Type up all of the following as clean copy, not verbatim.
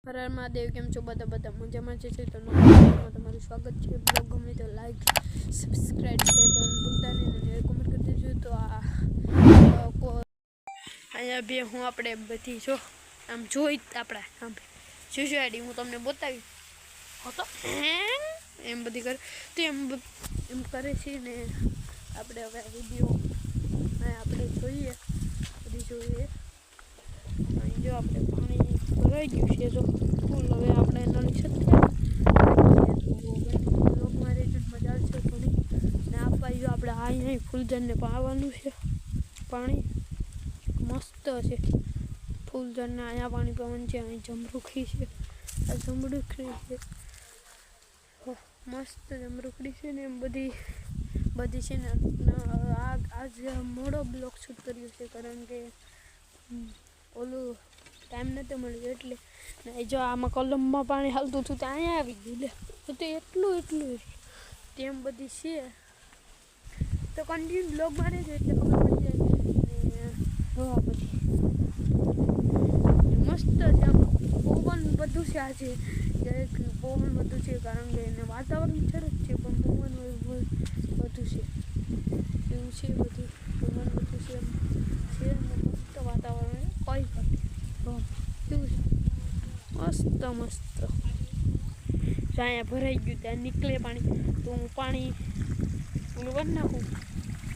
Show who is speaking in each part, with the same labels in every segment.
Speaker 1: હર મહાદેવ, કેમ છો બધા મજામાં છે? તો નવા તમારું સ્વાગત છે. બ્લોગ ગમે તો લાઈક, સબસ્ક્રાઈબ, શેર કરવાનું ભૂલતા નહીં અને કોમેન્ટ કરી દેજો. તો અહીંયા બે હું આપણે બધી જો આમ જોઈ આપણે આમ સોસાયટી હું તમને બતાવી હતો એમ બધી કરે તો એમ કરે છે ને આપણે હવે વિડીયો આપણે જોઈએ બધી જોઈએ. અહીં જો આપણે પાણી ભરાઈ ગયું છે, જો ફૂલ હવે આપણે નળી છત્યા મારે મજા આવશે થોડી ને આપવા જો આપણે અહીં ફૂલઝાડને પાવાનું છે. પાણી મસ્ત છે ફૂલઝાડને, અહીંયા પાણી પવન છે. અહીં જમરૂખી છે, આ જમરૂખી છે મસ્ત જમરૂખડી છે ને એમ બધી છે ને. આજ મોડો બ્લોગ શૂટ કર્યો છે કારણ કે ઓલું ટાઈમ નહોતો મળ્યો એટલે. ને જો આમાં કલમમાં પાણી હાલતું હતું ત્યાં અહીંયા આવી ગયું લે તો એટલું તેમ બધી છે. તો કન્ટિન્યુ બ્લોગ મારે છે એટલે ખબર પડી જાય ને જોવા પછી મસ્ત છે. આમ પવન બધું છે આજે, દરેક પવન બધું છે કારણ કે એને વાતાવરણ સરસ છે પણ પવન બધું છે એવું છે. બધું પવન બધું છે છે મસ્ત વાતાવરણ કોઈ નથી કેવું છે મસ્ત. અહીંયા ભરાઈ ગયું ત્યાં નીકળે પાણી તો હું પાણી ઓલું કરી નાખું,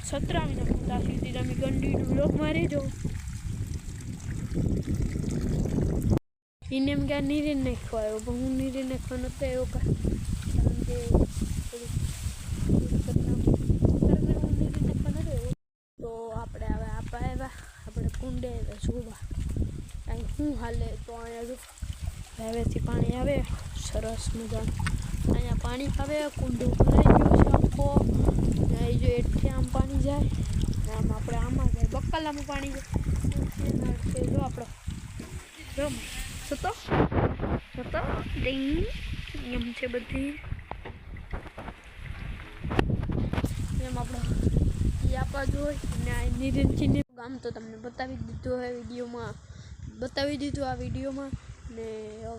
Speaker 1: સતરાવી નાખું. ત્યાં સુધી તમે કન્ટિન્યુ બ્લોગમાં રહેજો. એને એમ ક્યાં નીરે નાખવા આવ્યો પણ હું નીરે નાખવા નહોતો આવ્યો કારણ કે તો આપણે હવે આવ્યા આપણે કુંડે જોવા અહીં શું હાલે. તો અહીંયા જો હવેથી પાણી આવે સરસ મજાનું. અહીંયા પાણી આવે, કુંડો ભરાઈ ગયો છે આખો. અહીં જો એઠે આમ પાણી જાય ને આમ આપણે આમાં જાય બકાલામાં પાણી જાય. જો આપણો જો સતો ડિંગ એમ છે બધી એમ આપણો એ આપવા જોઈએ. ને આ નિરંજન ગામ તો તમને બતાવી દીધું હવે વિડીયોમાં, આ વિડીયોમાં. ને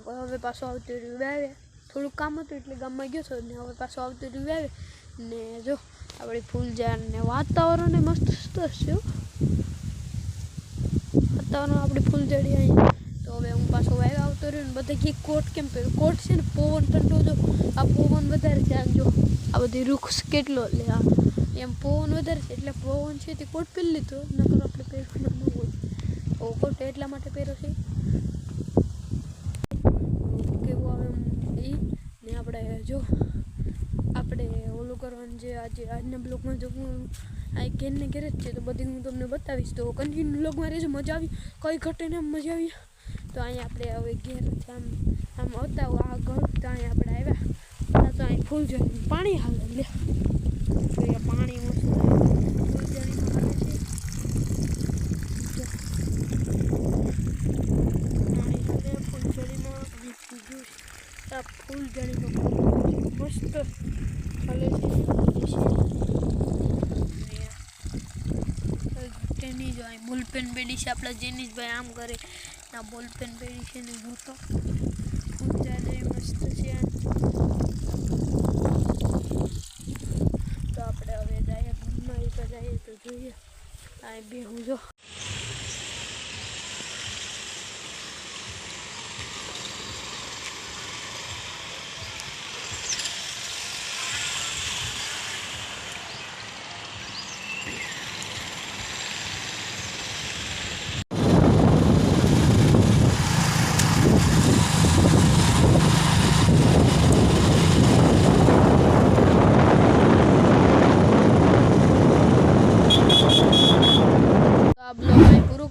Speaker 1: હવે પાછો આવતું રહ્યું આવે, થોડુંક કામ હતું એટલે ગામમાં ગયો હતો ને હવે પાછો આવતું રહ્યું આવે. ને જો આપણી ફૂલઝાડ ને વાતાવરણ મસ્ત છે વાતાવરણ આપણી ફૂલઝાડી અહીં. તો હવે હું પાછો વાવ આવતો રહ્યો ને બધા કે કોટ કેમ પહેર્યો? કોટ છે ને પવન ઠંડો, જો આ પવન વધારે છે. આમ જો આ બધી વૃક્ષ કેટલો એટલે આ એમ પવન વધારે છે એટલે પવન છે તે કોટ પહેરી લીધો, નકર આપણે પહેરવાનું ન હોય. તો કોટ એટલા માટે પહેર્યો છે કેવું આવે એ. ને આપણે જો આપણે ઓલું કરવાનું છે આજના બ્લોગમાં. જો હું આ ઘેરને ઘેર જ છે તો બધી હું તમને બતાવીશ. તો કન્ટિન્યુ બ્લોગમાં રહેજો. મજા આવી કઈ ઘટે ને મજા આવી. તો અહીંયા આપણે હવે ઘેર આમ આવતા આ ઘર તો અહીંયા આપણે આવ્યા તો અહીં ફૂલઝાડી પાણી હાલે લે તો એ પાણી મસ્ત ફૂલઝાડીમાં હાલે છે. પાણી હાલે ફૂલઝાડીમાં આ ફૂલઝાડીમાં મસ્ત હાલે છે. તેની જો અહીં બોલપેન પેડી છે આપણા જેનીશભાઈ આમ કરે આ બોલપેન પેડી છે ને જોતો ફૂલઝાડી મસ્ત છે. તો આપણે હવે જઈએ ઘરમાં જઈએ તો જોઈએ આ બે હું જો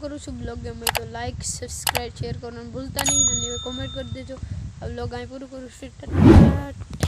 Speaker 1: કરું છું. બ્લોગ ગમે તો લાઈક, સબસ્ક્રાઈબ, શેર કરવાનું ભૂલતા નહીં અને કોમેન્ટ કરી દેજો. આ બ્લોગ અહીં પૂરું કરું છું.